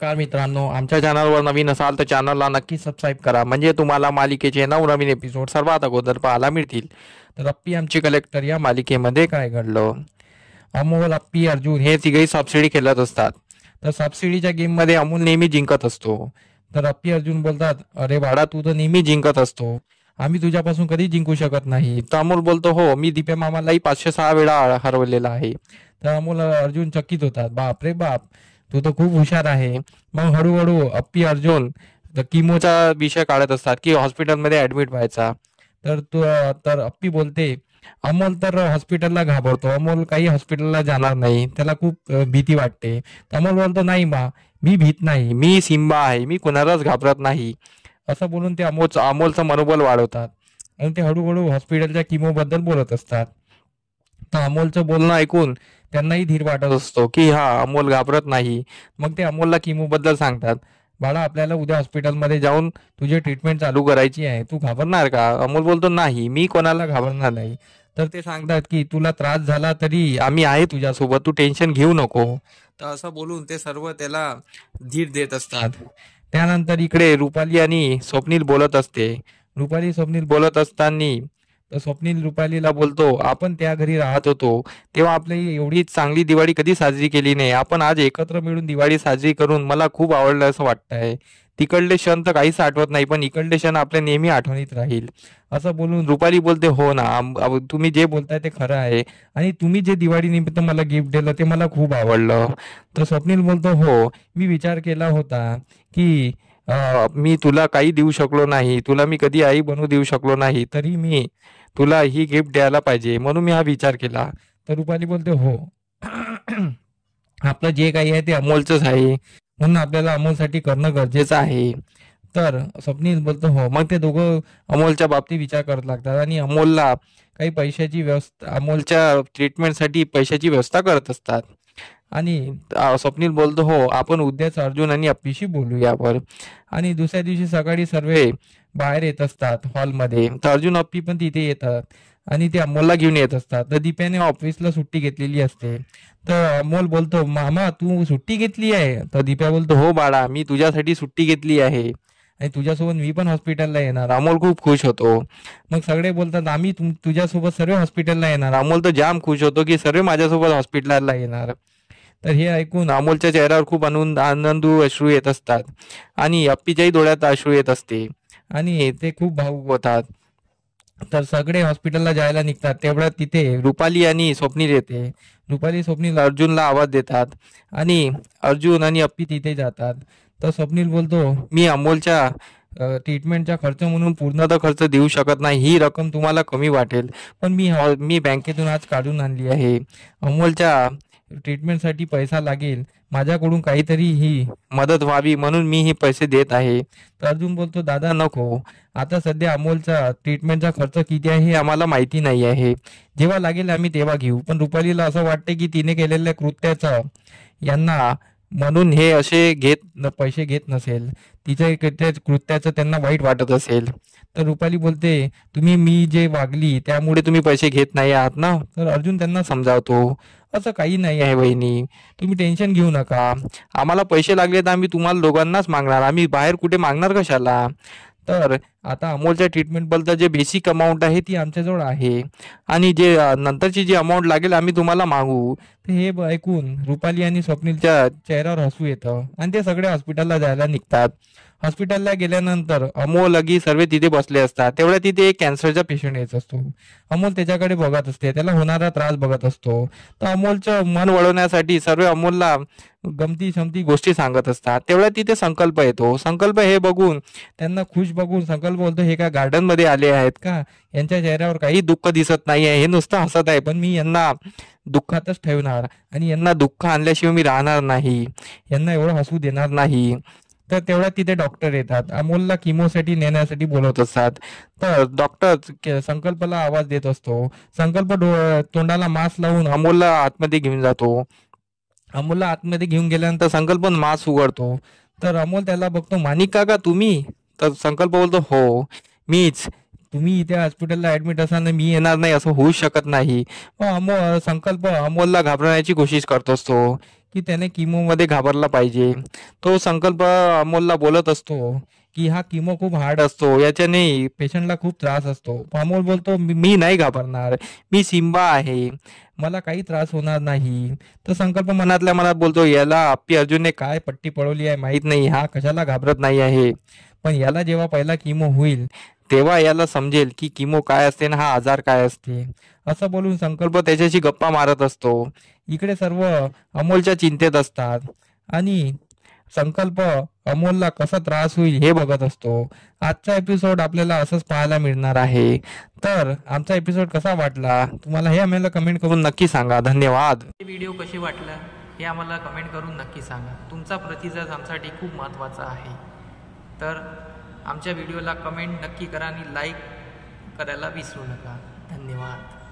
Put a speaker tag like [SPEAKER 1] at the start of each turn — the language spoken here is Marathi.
[SPEAKER 1] नमस्कार मित्रांनो, आमच्या चॅनलवर नवीन असाल तर चॅनलला नक्की सबस्क्राईब करा, म्हणजे तुम्हाला मालिकेचे नवनवीन एपिसोड सर्वात अगोदर पाहायला मिळतील. तर अप्पी आमची कलेक्टर या मालिकेमध्ये काय घडलं? अमोल, अप्पी, अर्जुन हे तिघेही सबसिडी खेळत असतात. तर सबसिडीच्या गेममध्ये अमोल नेहमी जिंकत असतो. तर अप्पी अर्जुन बोलतात, अरे बाळा, तू तर नेहमी जिंकत असतो, आम्ही तुझ्यापासून कधी जिंकू शकत नाही. तर अमोल बोलतो, हो, मी दिप्या मामालाही 506 वेळा हरवलेला आहे. तर अमोल अर्जुन चकित होतात, बाप रे बाप, तू तर खूप हुशार आहे. मग हळूहळू अप्पी अर्जुन किमोचा विषय काढत असतात की हॉस्पिटलमध्ये ऍडमिट व्हायचा. तर तू तर अप्पी बोलते, अमोल तर हॉस्पिटलला घाबरतो, अमोल काही हॉस्पिटलला जाणार नाही, त्याला खूप भीती वाटते. तर अमोल बोलतो, नाही मा, मी भीत नाही, मी सिम्बा आहे, मी कोणालाच घाबरत नाही. असं बोलून ते अमोलचं मनोबल वाढवतात आणि ते हळूहळू हॉस्पिटलच्या किमोबद्दल बोलत असतात. तर अमोलचं बोलणं ऐकून त्यांनाही धीर वाटत असतो की हा अमोल घाबरत नाही. मग ते अमोलला किमोबद्दल सांगतात, बाळा, आपल्याला उद्या हॉस्पिटलमध्ये जाऊन तुझी ट्रीटमेंट चालू करायची आहे, तू घाबरणार का? अमोल बोलतो, नाही, मी कोणाला घाबरणार नाही. तर ते सांगतात की तुला त्रास झाला तरी आम्ही आहे तुझ्यासोबत, तू टेन्शन घेऊ नको. तर असं बोलून ते सर्व त्याला धीर देत असतात. त्यानंतर इकडे रुपाली आणि स्वप्नील बोलत असते. रुपाली स्वप्नील बोलत असताना तर स्वप्नील रुपालीला बोलतो, आपण त्या घरी राहत होतो तेव्हा आपली एवढी चांगली दिवाळी कधी साजरी केली नाही. आपण आज एकत्र मिळून दिवाळी साजरी करून मला खूप आवडलं असं वाटतंय. तिकडले क्षण तर काहीच आठवत नाही, पण इकडले क्षण आपल्या नेहमी आठवणीत राहील. असं बोलून रुपाली बोलते, हो ना, तुम्ही जे बोलताय ते खरं आहे, आणि तुम्ही जे दिवाळी निमित्त मला गिफ्ट दिलं ते मला खूप आवडलं. तर स्वप्नील बोलतो, हो, मी विचार केला होता की मी तुला काही देऊ शकलो नाही, तुला मी कधी आई बनवू देऊ शकलो नाही, तरी मी तुला ही गिफ्ट द्यायला पाहिजे म्हणून मी हा विचार केला. तर रुपाली बोलते, हो, आपलं जे काही आहे ते अमोलचंच आहे, म्हणून आपल्याला अमोलसाठी करणं गरजेचं आहे. तर स्वप्नील बोलतो, हो. मग ते दोघं अमोलच्या बाबतीत विचार करत लागतात आणि अमोलला काही पैशाची व्यवस्था, अमोलच्या ट्रीटमेंटसाठी पैशाची व्यवस्था करत असतात. आणि स्वप्नील बोलतो, हो, आपण उद्याच अर्जुन आणि अप्पीशी बोलू यावर. आणि दुसऱ्या दिवशी सकाळी सर्व बाहेर येत असतात हॉलमध्ये. तर अर्जुन अप्पी पण तिथे येतात आणि ते अमोलला घेऊन येत असतात. तर दीप्याने ऑफिसला सुट्टी घेतलेली असते. तर अमोल बोलतो, मामा, तू सुट्टी घेतली आहे? तर दीप्या बोलतो, हो बाळा, मी तुझ्यासाठी सुट्टी घेतली आहे आणि तुझ्यासोबत मी पण हॉस्पिटलला येणार. अमोल खूप खुश होतो. मग सगळे बोलतात, आम्ही तुझ्यासोबत सर्व हॉस्पिटलला येणार. अमोल तर जाम खुश होतो की सर्व माझ्यासोबत हॉस्पिटलला येणार. तर हे ऐकून अमोलच्या चेहऱ्यावर खूप आनंदू अश्रू येत असतात आणि अप्पीच्याही डोळ्यात अश्रू येत असते आणि ते खूप भावुक होतात. तर सगळे हॉस्पिटलला जायला निघतात. तेवढ्यात तिथे रुपाली आणि स्वप्नील येते. रुपाली स्वप्नील अर्जुनला आवाज देतात आणि अर्जुन आणि अप्पी तिथे जातात. तर स्वप्नील बोलतो, मी अमोलच्या ट्रीटमेंटचा खर्च म्हणून पूर्ण तर खर्च देऊ शकत नाही, ही रक्कम तुम्हाला कमी वाटेल, पण मी बँकेतून आज काढून आणली आहे. अमोलच्या ट्रीटमेंटसाठी पैसा लागेल, माझ्याकडून काहीतरी ही मदत व्हावी म्हणून मी हे पैसे देत आहे. तर अर्जुन बोलतो, दादा नको, आता सध्या अमोलचा ट्रीटमेंटचा खर्च किती आहे हे आम्हाला माहिती नाही आहे, जेव्हा लागेल आम्ही तेव्हा घेऊ. पण रुपालीला असं वाटते की तिने केलेल्या कृत्याचं यांना म्हणून हे असे पैसे घेत नसेल, तिच्या कृत्याचं त्यांना वाईट वाटत असेल. तर रुपाली बोलते, मी जे वागली त्यामुळे तुम्ही पैसे घेत नाही आहात ना? तर अर्जुन त्यांना समजावतो, असं काही नाही आहे वहिनी, तुम्ही टेन्शन घेऊ नका, आम्हाला पैसे लागले तर आम्ही तुम्हाला दोघांनाच मागणार, आम्ही बाहेर कुठे मागणार कशाला. तर आता अमोलच्या ट्रीटमेंटबद्दल जे बेसिक अमाऊंट आहे ती आमच्याजवळ आहे, आणि जे नंतरची जी अमाऊंट लागेल आम्ही तुम्हाला मागू. तर हे ऐकून रुपाली आणि स्वप्नीलच्या चेहऱ्यावर हसू येतं आणि ते सगळे हॉस्पिटलला जायला निघतात. हॉस्पिटलला गेल्यानंतर अमोल अगी सर्व तिथे बसले असतात. तेवढ्या तिथे एक कॅन्सरचा पेशंट येत असतो. अमोल त्याच्याकडे बघत असते, त्याला होणारा त्रास बघत असतो. तर अमोलचं मन वळवण्यासाठी सर्व अमोलला गमती शमती गोष्टी सांगत असतात. तेवढ्या तिथे संकल्प येतो. संकल्प हे बघून, त्यांना खुश बघून संकल्प बोलतो, हे काय गार्डन मध्ये आले आहेत का? यांच्या चेहऱ्यावर काही दुःख दिसत नाही आहे, हे नुसतं हसत आहे, पण मी यांना दुःखातच ठेवणार आणि यांना दुःख आणल्याशिवाय मी राहणार नाही, यांना एवढं हसू देणार नाही. तर तेवढ्यात तिथे डॉक्टर येतात. अमोलला किमोसाठी नेण्यासाठी बोलवत असतात. तर डॉक्टर संकल्पला आवाज देत असतो. संकल्प तोंडाला मास्क लावून अमोलला आतमध्ये घेऊन जातो. अमोलला आतमध्ये घेऊन गेल्यानंतर संकल्प मास्क उघडतो. तर अमोल त्याला बघतो, माणिक काका तुम्ही? तर संकल्प बोलतो, हो, मीच. तुम्ही इथे हॉस्पिटलला ऍडमिट असताना मी येणार नाही असं होऊ शकत नाही. संकल्प अमोलला घाबरवण्याची कोशिश करत असतो की त्याने किमोमध्ये घाबरला पाहिजे. तो संकल्प अमोलला बोलत असतो की हा किमो खूप हार्ड असतो, याच्याने पेशंटला खूप त्रास असतो. अमोल बोलतो मी नाही घाबरणार, मी सिम्बा आहे, मला काही त्रास होणार नाही. तर संकल्प मनातल्या मनात बोलतो याला अप्पी अर्जुनने काय पट्टी पळवली आहे माहीत नाही, हा कशाला घाबरत नाही आहे. पण याला जेव्हा पहिला किमो होईल तेव्हा याला समजेल की किमो काय असते ना हा आजार काय असते. असं बोलून संकल्प त्याच्याशी गप्पा मारत असतो. इकडे सर्व अमोलच्या चिंतेत असतात आणि संकल्प अमोलला कसा त्रास होईल हे बघत असतो. आजचा एपिसोड आपल्याला असंच पाहायला मिळणार आहे. तर आमचा एपिसोड कसा वाटला तुम्हाला हे आम्हाला कमेंट करून नक्की सांगा. धन्यवाद. व्हिडिओ कशी वाटला हे आम्हाला कमेंट करून नक्की सांगा. तुमचा प्रतिसाद आमच्यासाठी खूप महत्त्वाचा आहे. तर आमच्या व्हिडिओला कमेंट नक्की करा आणि लाईक करायला विसरू नका. धन्यवाद.